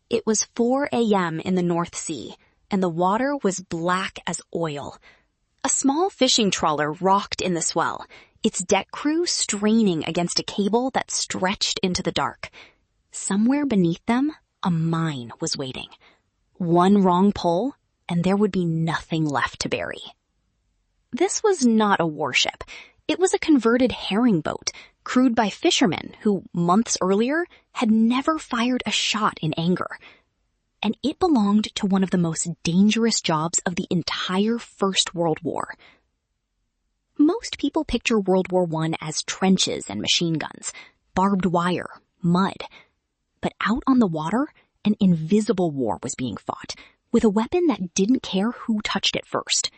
It was 4 a.m. in the North Sea, and the water was black as oil. A small fishing trawler rocked in the swell, its deck crew straining against a cable that stretched into the dark. Somewhere beneath them, a mine was waiting. One wrong pull, and there would be nothing left to bury. This was not a warship. It was a converted herring boat, crewed by fishermen who, months earlier, had never fired a shot in anger. And it belonged to one of the most dangerous jobs of the entire First World War. Most people picture World War I as trenches and machine guns, barbed wire, mud. But out on the water, an invisible war was being fought, with a weapon that didn't care who touched it first.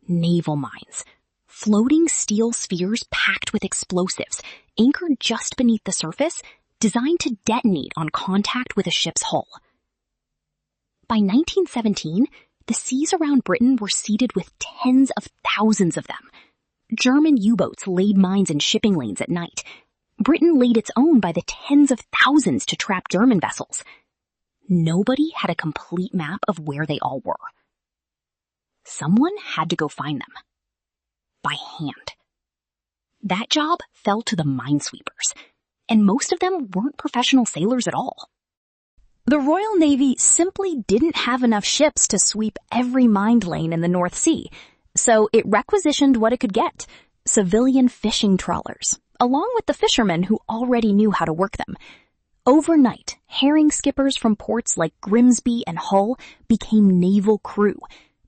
Naval mines. Floating steel spheres packed with explosives, anchored just beneath the surface, designed to detonate on contact with a ship's hull. By 1917, the seas around Britain were seeded with tens of thousands of them. German U-boats laid mines in shipping lanes at night. Britain laid its own by the tens of thousands to trap German vessels. Nobody had a complete map of where they all were. Someone had to go find them. By hand. That job fell to the minesweepers, and most of them weren't professional sailors at all. The Royal Navy simply didn't have enough ships to sweep every mined lane in the North Sea, so it requisitioned what it could get, civilian fishing trawlers, along with the fishermen who already knew how to work them. Overnight, herring skippers from ports like Grimsby and Hull became naval crew,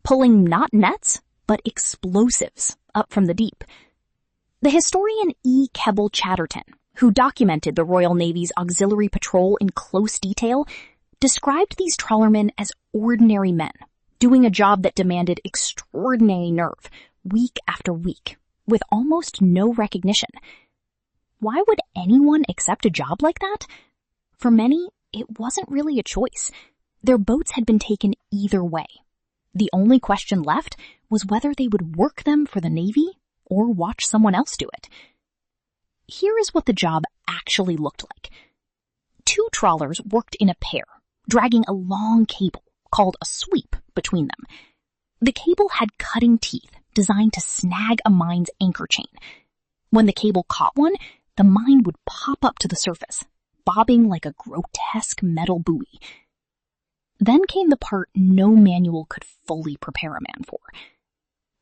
pulling not nets, but explosives up from the deep. The historian E. Keble Chatterton, who documented the Royal Navy's auxiliary patrol in close detail, described these trawlermen as ordinary men, doing a job that demanded extraordinary nerve, week after week, with almost no recognition. Why would anyone accept a job like that? For many, it wasn't really a choice. Their boats had been taken either way. The only question left was whether they would work them for the Navy or watch someone else do it. Here is what the job actually looked like. 2 trawlers worked in a pair, dragging a long cable, called a sweep, between them. The cable had cutting teeth designed to snag a mine's anchor chain. When the cable caught one, the mine would pop up to the surface, bobbing like a grotesque metal buoy. Then came the part no manual could fully prepare a man for.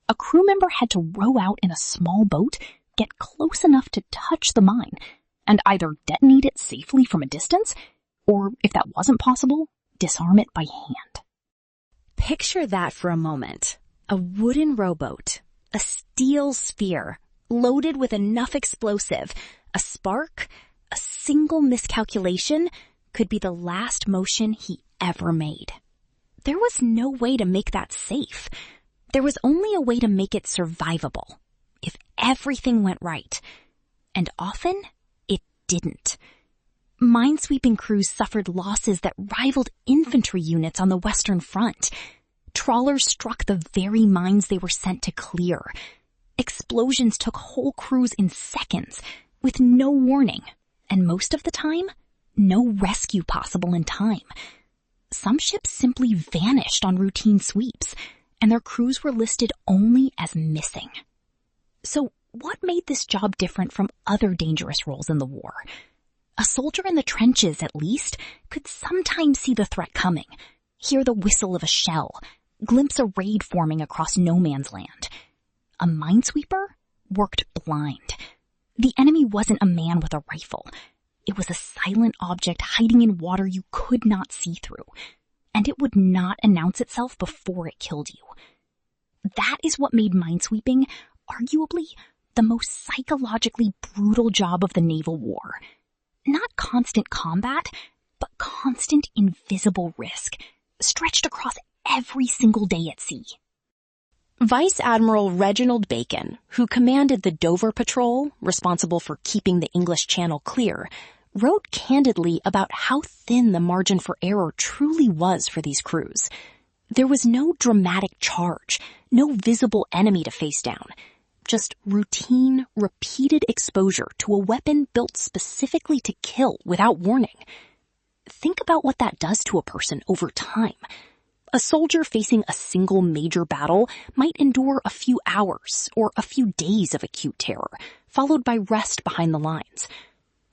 A crew member had to row out in a small boat, get close enough to touch the mine, and either detonate it safely from a distance, or if that wasn't possible, disarm it by hand. Picture that for a moment. A wooden rowboat, a steel sphere, loaded with enough explosive, a spark, a single miscalculation could be the last motion he ever made. There was no way to make that safe. There was only a way to make it survivable, if everything went right. And often, it didn't. Minesweeping crews suffered losses that rivaled infantry units on the Western Front. Trawlers struck the very mines they were sent to clear. Explosions took whole crews in seconds, with no warning, and most of the time, no rescue possible in time. Some ships simply vanished on routine sweeps, and their crews were listed only as missing. So what made this job different from other dangerous roles in the war? A soldier in the trenches, at least, could sometimes see the threat coming, hear the whistle of a shell, glimpse a raid forming across no man's land. A minesweeper worked blind. The enemy wasn't a man with a rifle. It was a silent object hiding in water you could not see through, and it would not announce itself before it killed you. That is what made minesweeping, arguably, the most psychologically brutal job of the naval war. Not constant combat, but constant invisible risk, stretched across every single day at sea. Vice Admiral Reginald Bacon, who commanded the Dover Patrol, responsible for keeping the English Channel clear, wrote candidly about how thin the margin for error truly was for these crews. There was no dramatic charge, no visible enemy to face down, just routine, repeated exposure to a weapon built specifically to kill without warning. think about what that does to a person over time. A soldier facing a single major battle might endure a few hours or a few days of acute terror, followed by rest behind the lines.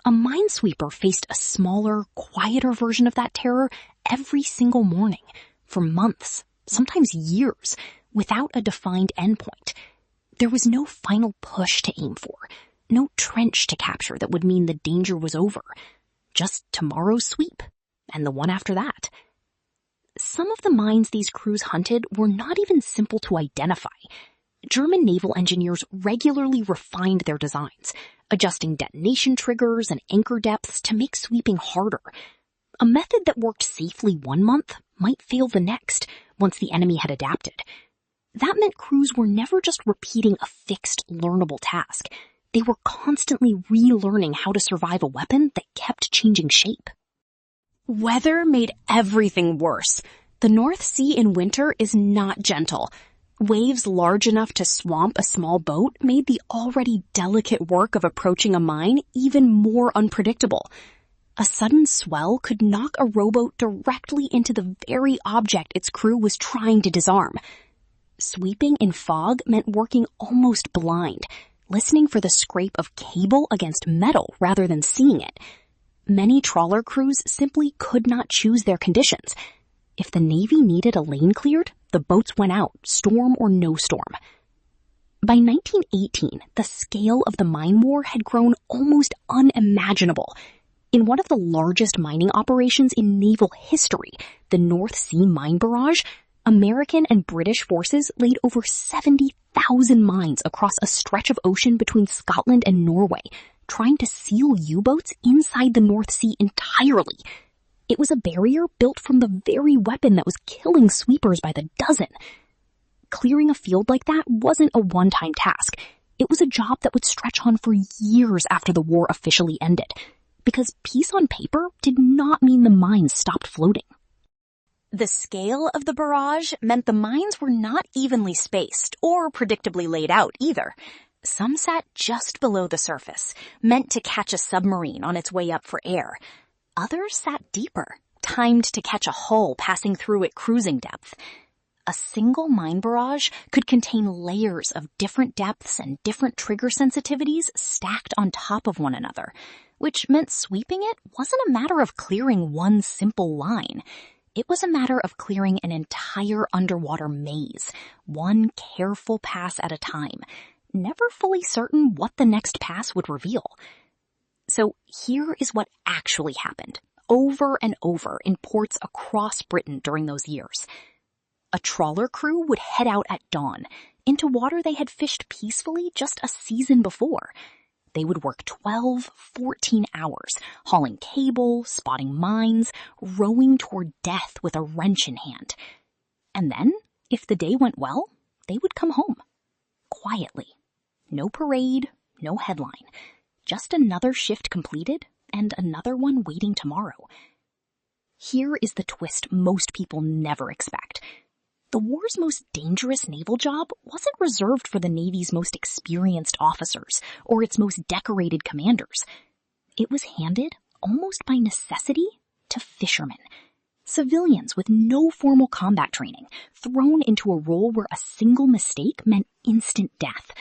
A minesweeper faced a smaller, quieter version of that terror every single morning, for months, sometimes years, without a defined endpoint. There was no final push to aim for, no trench to capture that would mean the danger was over. Just tomorrow's sweep, and the one after that. Some of the mines these crews hunted were not even simple to identify. German naval engineers regularly refined their designs, adjusting detonation triggers and anchor depths to make sweeping harder. A method that worked safely one month might fail the next, once the enemy had adapted. That meant crews were never just repeating a fixed, learnable task. They were constantly relearning how to survive a weapon that kept changing shape. Weather made everything worse. The North Sea in winter is not gentle. Waves large enough to swamp a small boat made the already delicate work of approaching a mine even more unpredictable. A sudden swell could knock a rowboat directly into the very object its crew was trying to disarm. Sweeping in fog meant working almost blind, listening for the scrape of cable against metal rather than seeing it. Many trawler crews simply could not choose their conditions. If the Navy needed a lane cleared, the boats went out, storm or no storm. By 1918, the scale of the mine war had grown almost unimaginable. In one of the largest mining operations in naval history, the North Sea Mine Barrage, American and British forces laid over 70,000 mines across a stretch of ocean between Scotland and Norway, trying to seal U-boats inside the North Sea entirely. It was a barrier built from the very weapon that was killing sweepers by the dozen. Clearing a field like that wasn't a one-time task. It was a job that would stretch on for years after the war officially ended, because peace on paper did not mean the mines stopped floating. The scale of the barrage meant the mines were not evenly spaced or predictably laid out either. Some sat just below the surface, meant to catch a submarine on its way up for air. Others sat deeper, timed to catch a hull passing through at cruising depth. A single mine barrage could contain layers of different depths and different trigger sensitivities stacked on top of one another, which meant sweeping it wasn't a matter of clearing one simple line. It was a matter of clearing an entire underwater maze, one careful pass at a time, never fully certain what the next pass would reveal. So here is what actually happened, over and over in ports across Britain during those years. A trawler crew would head out at dawn, into water they had fished peacefully just a season before. They would work 12, 14 hours, hauling cable, spotting mines, rowing toward death with a wrench in hand. And then, if the day went well, they would come home. Quietly. No parade, no headline. Just another shift completed, and another one waiting tomorrow. Here is the twist most people never expect. The war's most dangerous naval job wasn't reserved for the Navy's most experienced officers or its most decorated commanders. It was handed, almost by necessity, to fishermen. Civilians with no formal combat training, thrown into a role where a single mistake meant instant death,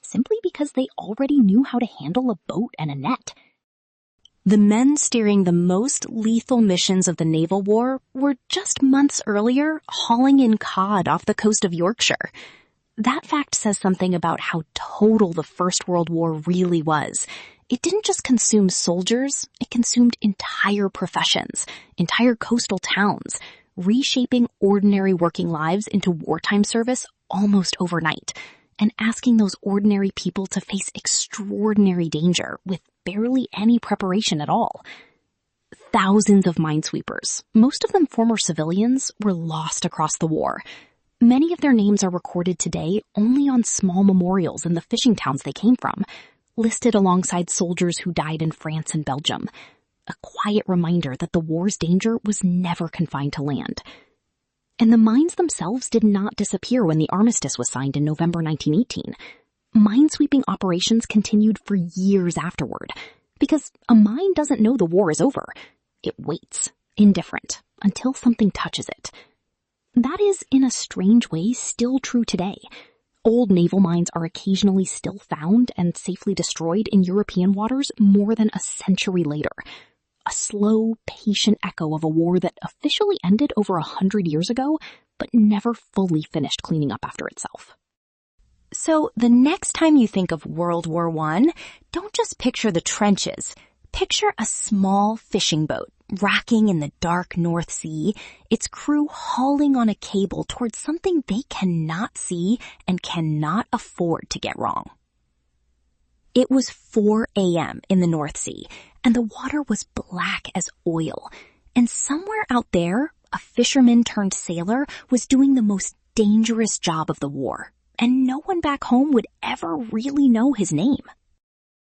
simply because they already knew how to handle a boat and a net. The men steering the most lethal missions of the naval war were just months earlier hauling in cod off the coast of Yorkshire. That fact says something about how total the First World War really was. It didn't just consume soldiers, it consumed entire professions, entire coastal towns, reshaping ordinary working lives into wartime service almost overnight, and asking those ordinary people to face extraordinary danger with barely any preparation at all. Thousands of minesweepers, most of them former civilians, were lost across the war. Many of their names are recorded today only on small memorials in the fishing towns they came from, listed alongside soldiers who died in France and Belgium. A quiet reminder that the war's danger was never confined to land. And the mines themselves did not disappear when the armistice was signed in November 1918. Minesweeping operations continued for years afterward, because a mine doesn't know the war is over. It waits, indifferent until something touches it. That is, in a strange way, still true today. Old naval mines are occasionally still found and safely destroyed in European waters more than a century later. A slow, patient echo of a war that officially ended over 100 years ago, but never fully finished cleaning up after itself. So the next time you think of World War I, don't just picture the trenches. Picture a small fishing boat racking in the dark North Sea, its crew hauling on a cable towards something they cannot see and cannot afford to get wrong. It was 4 a.m. in the North Sea, and the water was black as oil. And somewhere out there, a fisherman turned sailor was doing the most dangerous job of the war, and no one back home would ever really know his name.